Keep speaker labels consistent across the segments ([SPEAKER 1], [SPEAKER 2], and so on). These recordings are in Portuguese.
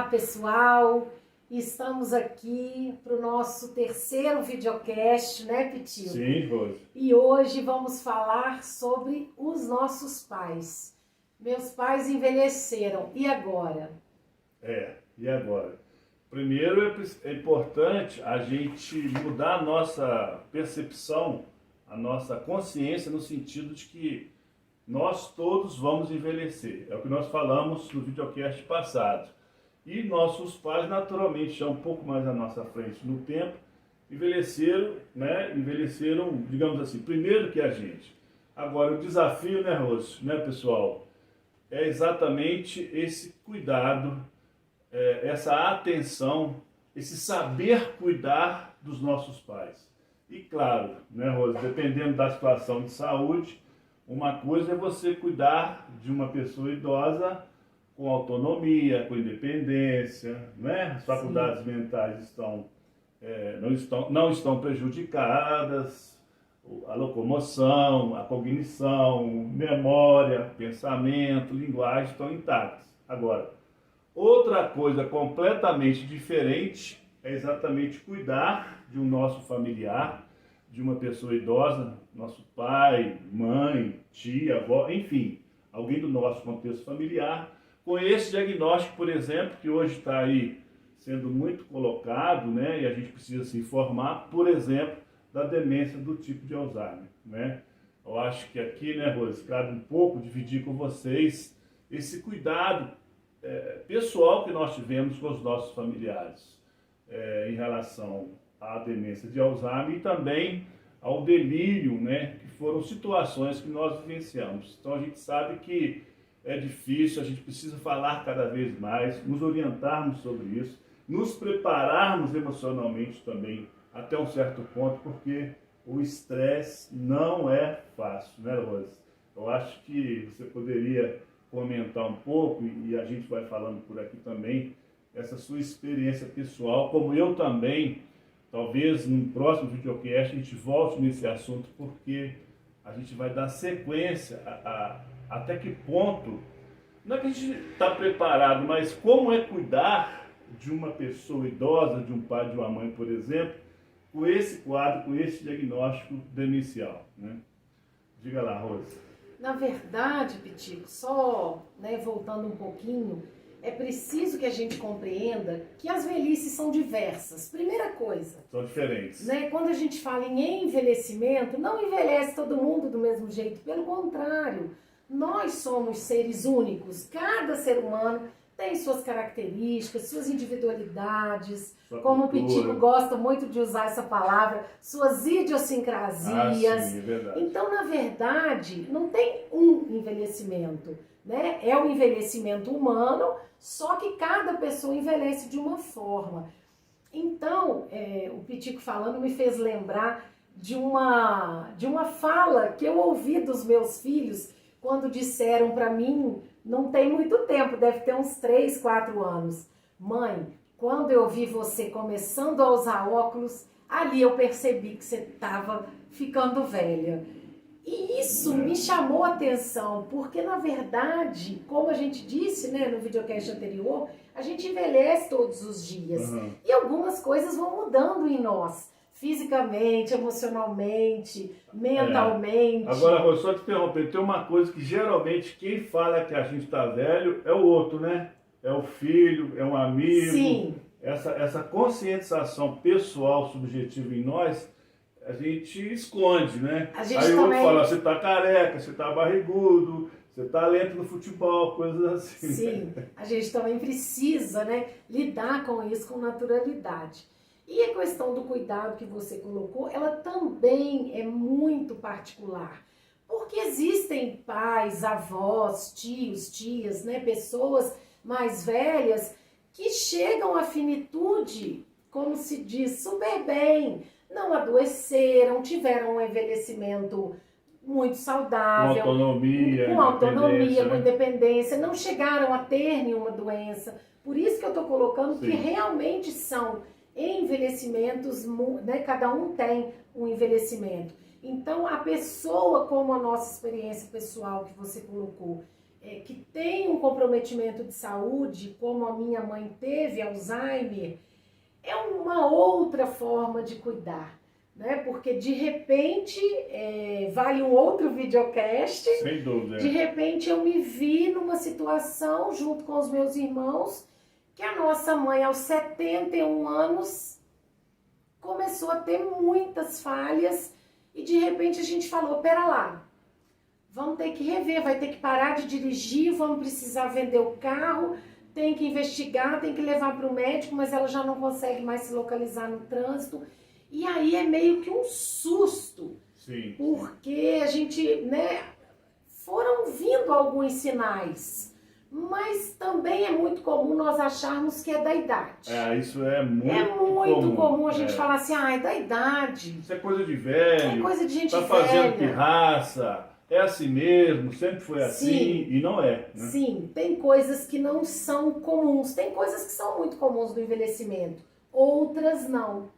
[SPEAKER 1] pessoal, estamos aqui para o nosso terceiro videocast, né, Pitico?
[SPEAKER 2] Sim, Rose.
[SPEAKER 1] E hoje vamos falar sobre os nossos pais. Meus pais envelheceram, e agora?
[SPEAKER 2] E agora? Primeiro é importante a gente mudar a nossa percepção, a nossa consciência no sentido de que nós todos vamos envelhecer. É o que nós falamos no videocast passado. E nossos pais, naturalmente, já um pouco mais à nossa frente no tempo, envelheceram, digamos assim, primeiro que a gente. Agora, o desafio, né, Rose, né, pessoal, é exatamente esse cuidado, essa atenção, esse saber cuidar dos nossos pais. E claro, né, Rose, dependendo da situação de saúde, uma coisa é você cuidar de uma pessoa idosa com autonomia, com independência, né? As faculdades mentais não estão prejudicadas, a locomoção, a cognição, memória, pensamento, linguagem estão intactas. Agora, outra coisa completamente diferente é exatamente cuidar de um nosso familiar, de uma pessoa idosa, nosso pai, mãe, tia, avó, enfim, alguém do nosso contexto familiar, com esse diagnóstico, por exemplo, que hoje está aí sendo muito colocado, né, e a gente precisa se informar, por exemplo, da demência do tipo de Alzheimer, né? Eu acho que aqui, né, Rose, cabe um pouco dividir com vocês esse cuidado pessoal que nós tivemos com os nossos familiares em relação à demência de Alzheimer e também ao delírio, né, que foram situações que nós vivenciamos. Então a gente sabe que é difícil, a gente precisa falar cada vez mais, nos orientarmos sobre isso, nos prepararmos emocionalmente também até um certo ponto, porque o estresse não é fácil, né, Rose? Eu acho que você poderia comentar um pouco, e a gente vai falando por aqui também, essa sua experiência pessoal, como eu também. Talvez no próximo videocast a gente volte nesse assunto, porque a gente vai dar sequência até que ponto, não é que a gente está preparado, mas como é cuidar de uma pessoa idosa, de um pai, de uma mãe, por exemplo, com esse quadro, com esse diagnóstico demencial, né? Diga lá, Rose.
[SPEAKER 1] Na verdade, Pitico, só voltando um pouquinho, é preciso que a gente compreenda que as velhices são diversas. Primeira coisa.
[SPEAKER 2] São diferentes.
[SPEAKER 1] Né? Quando a gente fala em envelhecimento, não envelhece todo mundo do mesmo jeito. Pelo contrário, nós somos seres únicos. Cada ser humano tem suas características, suas individualidades, como o Pitico gosta muito de usar essa palavra, suas idiosincrasias.
[SPEAKER 2] Sim, é verdade.
[SPEAKER 1] Então, na verdade, não tem um envelhecimento, né? É o envelhecimento humano, só que cada pessoa envelhece de uma forma. Então, o Pitico falando me fez lembrar de uma fala que eu ouvi dos meus filhos quando disseram para mim, não tem muito tempo, deve ter uns 3, 4 anos. Mãe, quando eu vi você começando a usar óculos, ali eu percebi que você estava ficando velha. E isso me chamou a atenção, porque na verdade, como a gente disse, né, no videocast anterior, a gente envelhece todos os dias.
[SPEAKER 2] Uhum.
[SPEAKER 1] E algumas coisas vão mudando em nós, fisicamente, emocionalmente, mentalmente.
[SPEAKER 2] Agora, vou só te interromper, tem uma coisa que geralmente quem fala que a gente está velho é o outro, né? É o filho, é um amigo.
[SPEAKER 1] Sim.
[SPEAKER 2] Essa conscientização pessoal, subjetiva em nós, a gente esconde, né?
[SPEAKER 1] A gente
[SPEAKER 2] Aí o outro
[SPEAKER 1] também...
[SPEAKER 2] fala, você tá careca, você tá barrigudo, você tá lento no futebol, coisas assim.
[SPEAKER 1] Sim, a gente também precisa, né, lidar com isso com naturalidade. E a questão do cuidado que você colocou, ela também é muito particular. Porque existem pais, avós, tios, tias, né, pessoas mais velhas que chegam à finitude, como se diz, super bem, não adoeceram, tiveram um envelhecimento muito saudável,
[SPEAKER 2] com
[SPEAKER 1] autonomia, com
[SPEAKER 2] né?
[SPEAKER 1] independência, não chegaram a ter nenhuma doença. Por isso que eu estou colocando
[SPEAKER 2] Sim.
[SPEAKER 1] que realmente são envelhecimentos, né? Cada um tem um envelhecimento. Então, a pessoa, como a nossa experiência pessoal que você colocou, que tem um comprometimento de saúde, como a minha mãe teve, Alzheimer, é uma outra forma de cuidar, né? Porque de repente, vale um outro videocast.
[SPEAKER 2] Sem dúvida.
[SPEAKER 1] De repente eu me vi numa situação, junto com os meus irmãos, que a nossa mãe, aos 71 anos, começou a ter muitas falhas e de repente a gente falou, pera lá, vamos ter que rever, vai ter que parar de dirigir, vamos precisar vender o carro, tem que investigar, tem que levar para o médico, mas ela já não consegue mais se localizar no trânsito. E aí é meio que um susto,
[SPEAKER 2] sim,
[SPEAKER 1] porque a gente, né, foram vindo alguns sinais, mas também é muito comum nós acharmos que é da idade.
[SPEAKER 2] Isso é muito
[SPEAKER 1] comum a gente falar assim, é da idade.
[SPEAKER 2] Isso é coisa de velho,
[SPEAKER 1] é coisa de gente
[SPEAKER 2] tá
[SPEAKER 1] velha.
[SPEAKER 2] Fazendo pirraça, é assim mesmo, sempre foi assim, e não é. Né?
[SPEAKER 1] Sim, tem coisas que não são comuns, tem coisas que são muito comuns do envelhecimento, outras não.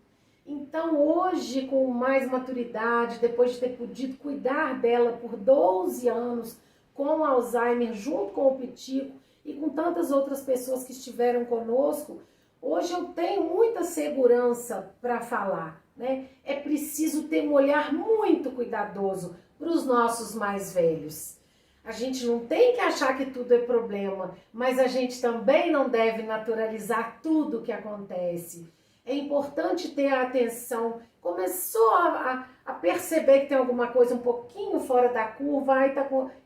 [SPEAKER 1] Então hoje, com mais maturidade, depois de ter podido cuidar dela por 12 anos, com Alzheimer, junto com o Pitico e com tantas outras pessoas que estiveram conosco, hoje eu tenho muita segurança para falar, né? É preciso ter um olhar muito cuidadoso para os nossos mais velhos. A gente não tem que achar que tudo é problema, mas a gente também não deve naturalizar tudo o que acontece. É importante ter a atenção, começou a perceber que tem alguma coisa um pouquinho fora da curva,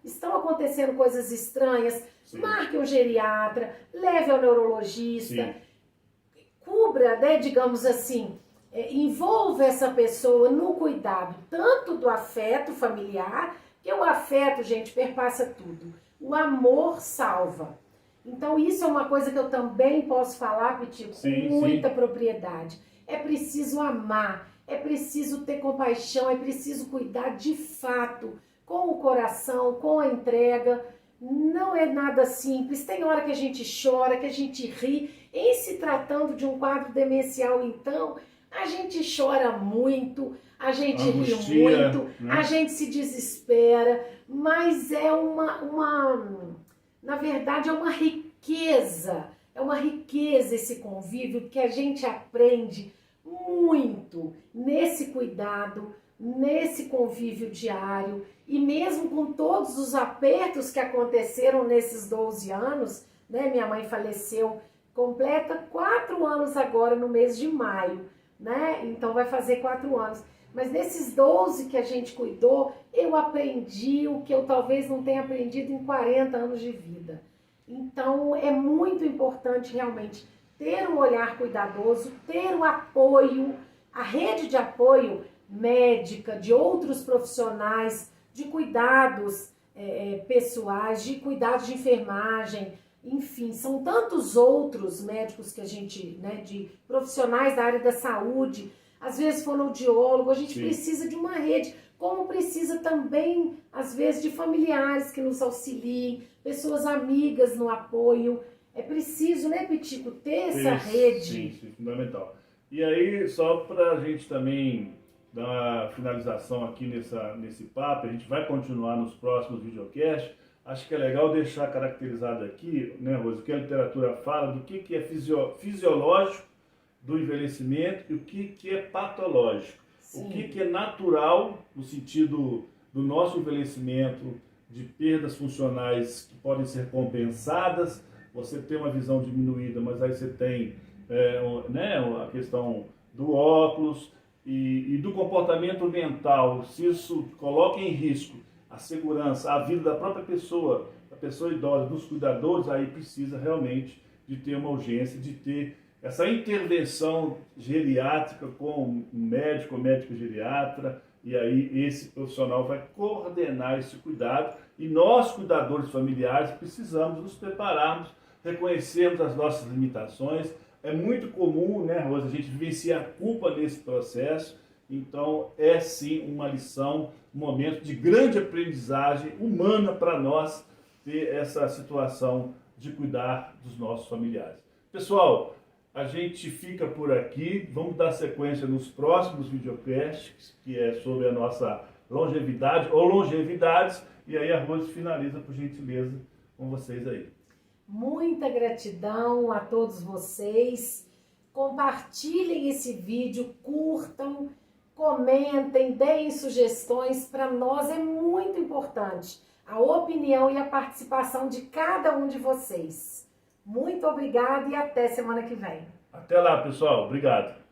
[SPEAKER 1] estão acontecendo coisas estranhas, sim, marque um geriatra, leve ao neurologista, sim, cubra, né, digamos assim, envolva essa pessoa no cuidado, tanto do afeto familiar, que o afeto, gente, perpassa tudo. O amor salva. Então isso é uma coisa que eu também posso falar, Pitico, com muita propriedade. É preciso amar, é preciso ter compaixão, é preciso cuidar de fato, com o coração, com a entrega. Não é nada simples, tem hora que a gente chora, que a gente ri. Em se tratando de um quadro demencial, então, a gente chora muito, a gente ri muito, né? A gente se desespera, mas é na verdade é uma riqueza esse convívio que a gente aprende muito nesse cuidado, nesse convívio diário, e mesmo com todos os apertos que aconteceram nesses 12 anos, né? Minha mãe faleceu, completa 4 anos agora no mês de maio, né? Então vai fazer 4 anos. Mas nesses 12 que a gente cuidou, eu aprendi o que eu talvez não tenha aprendido em 40 anos de vida. Então é muito importante realmente ter um olhar cuidadoso, ter o apoio, a rede de apoio médica, de outros profissionais, de cuidados pessoais, de cuidados de enfermagem, enfim, são tantos outros médicos que a gente, né, de profissionais da área da saúde, às vezes fonoaudiólogo, a gente sim, precisa de uma rede, como precisa também, às vezes, de familiares que nos auxiliem, pessoas amigas no apoio. É preciso, né, Pitico, ter essa rede.
[SPEAKER 2] Sim, fundamental. E aí, só para a gente também dar uma finalização aqui nesse papo, a gente vai continuar nos próximos videocasts. Acho que é legal deixar caracterizado aqui, né, Rose, o que a literatura fala do que é fisiológico do envelhecimento e o que é patológico. Sim. O que é natural no sentido do nosso envelhecimento, de perdas funcionais que podem ser compensadas, você tem uma visão diminuída, mas aí você tem né, a questão do óculos e do comportamento mental, se isso coloca em risco a segurança, a vida da própria pessoa, da pessoa idosa, dos cuidadores, aí precisa realmente de ter uma urgência, de ter essa intervenção geriátrica com um médico ou médico geriatra, e aí esse profissional vai coordenar esse cuidado, e nós, cuidadores familiares, precisamos nos prepararmos, reconhecermos as nossas limitações. É muito comum, né, Rosa, a gente vivenciar a culpa nesse processo, então é sim uma lição, um momento de grande aprendizagem humana para nós ter essa situação de cuidar dos nossos familiares. Pessoal, a gente fica por aqui, vamos dar sequência nos próximos videocasts, que é sobre a nossa longevidade ou longevidades, e aí a Rose finaliza, por gentileza, com vocês aí.
[SPEAKER 1] Muita gratidão a todos vocês. Compartilhem esse vídeo, curtam, comentem, deem sugestões. Para nós é muito importante a opinião e a participação de cada um de vocês. Muito obrigada e até semana que vem.
[SPEAKER 2] Até lá, pessoal. Obrigado.